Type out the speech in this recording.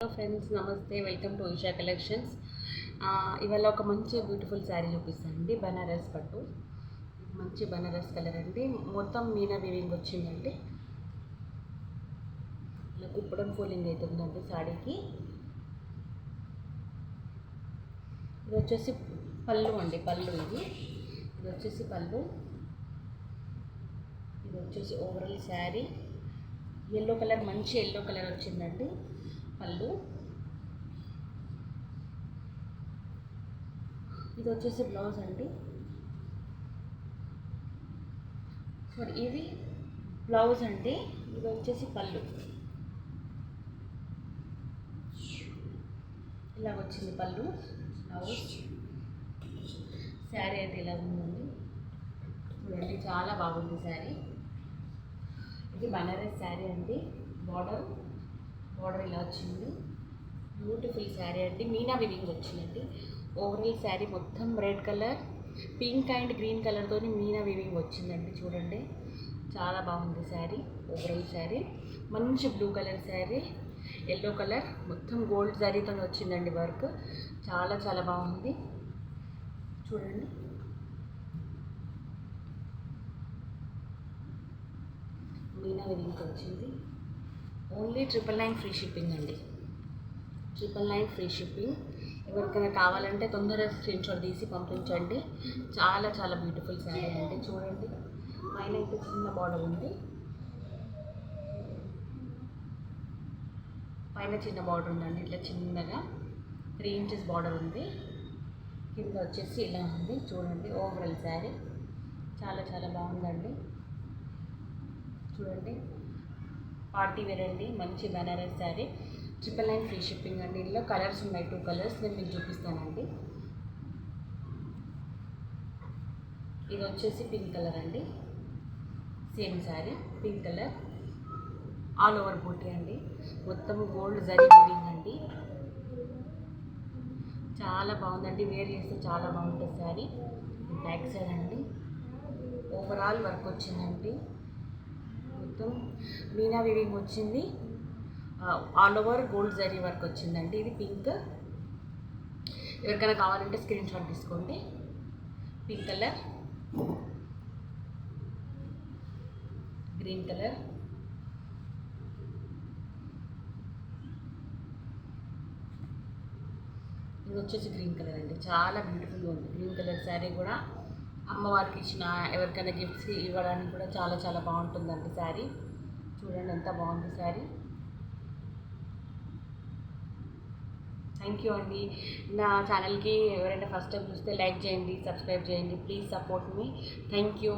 Hello friends, నమస్తే. Welcome to Eesha collections. ఇవాళ ఒక మంచి బ్యూటిఫుల్ శారీ చూపిస్తానండి. బనారస్ పట్టు, మంచి బనారస్ కలర్ అండి. మొత్తం మీనా వీవింగ్ వచ్చిందండి. ఇలా కుప్పడం ఫోలింగ్ అవుతుందండి శారీకి. ఇది వచ్చేసి పళ్ళు అండి. పళ్ళు ఇది వచ్చేసి పళ్ళు. ఇది వచ్చేసి ఓవరాల్ శారీ ఎల్లో కలర్, మంచి ఎల్లో కలర్ వచ్చిందండి పళ్ళు. ఇది వచ్చేసి బ్లౌజ్ అండి. సారీ, ఇది బ్లౌజ్ అండి. ఇది వచ్చేసి పళ్ళు. ఇలా వచ్చింది పళ్ళు, బ్లౌజ్. శారీ అయితే ఇలా ఉందండి. చూడండి, చాలా బాగుంది శారీ. ఇది బనారస్ శారీ అండి. బార్డర్ ఇలా వచ్చింది. బ్యూటిఫుల్ శారీ అండి. మీనా వీవింగ్ వచ్చిందండి. ఓవరాల్ శారీ మొత్తం red colour, pink and green కలర్తో మీనా వీవింగ్ వచ్చిందండి. చూడండి, చాలా బాగుంది శారీ. ఓవరాల్ శారీ మంచి blue colour sari, yellow colour, మొత్తం గోల్డ్ జరీతో వచ్చిందండి వర్క్. చాలా చాలా బాగుంది. చూడండి, మీనా వీవింగ్ వచ్చింది. ఓన్లీ 999 ఫ్రీ షిప్పింగ్ అండి. 999 ఫ్రీ షిప్పింగ్. ఎవరికైనా కావాలంటే తొందరగా స్క్రీన్షాట్ తీసి పంపించండి. చాలా చాలా బ్యూటిఫుల్ శారీ అండి. చూడండి, పైన అయితే చిన్న బార్డర్ ఉంది. పైన చిన్న బార్డర్ ఉందండి. ఇట్లా చిన్నగా 3 ఇంచెస్ బార్డర్ ఉంది. కింద వచ్చేసి ఇలా ఉంది. చూడండి, ఓవరాల్ శారీ చాలా చాలా బాగుందండి. చూడండి, పార్టీ వేర్ అండి. మంచి బనారస్ శారీ. 999 ఫ్రీ షిప్పింగ్ అండి. ఇందులో కలర్స్ ఉన్నాయి, 2 కలర్స్ నేను మీకు చూపిస్తానండి. ఇది వచ్చేసి పింక్ కలర్ అండి. Same sari, pink colour, all over బూటీ అండి. మొత్తం గోల్డ్ జరీ వీవింగ్ అండి. చాలా బాగుందండి. వేర్ చేస్తే చాలా బాగుంటుంది శారీ. బ్యాక్ సైడ్ అండి ఓవరాల్ వర్క్ వచ్చిందండి. మొత్తం మీనా వీవింగ్ వచ్చింది. All over gold zari work వచ్చిందండి. ఇది పింక్. ఎవరికైనా కావాలంటే స్క్రీన్ షాట్ తీసుకోండి. పింక్ కలర్, గ్రీన్ కలర్, ఇది వచ్చేసి గ్రీన్ కలర్ అండి. చాలా బ్యూటిఫుల్గా ఉంది. గ్రీన్ కలర్ శారీ కూడా అమ్మవారికి ఇచ్చిన, ఎవరికైనా గిఫ్ట్స్ ఇవ్వడానికి కూడా చాలా చాలా బాగుంటుందండి శారీ. చూడండి, ఎంత బాగుంది శారీ. థ్యాంక్ యూ అండి. నా ఛానల్కి ఎవరైనా ఫస్ట్ టైం చూస్తే లైక్ చేయండి, సబ్స్క్రైబ్ చేయండి. Please support me. Thank you.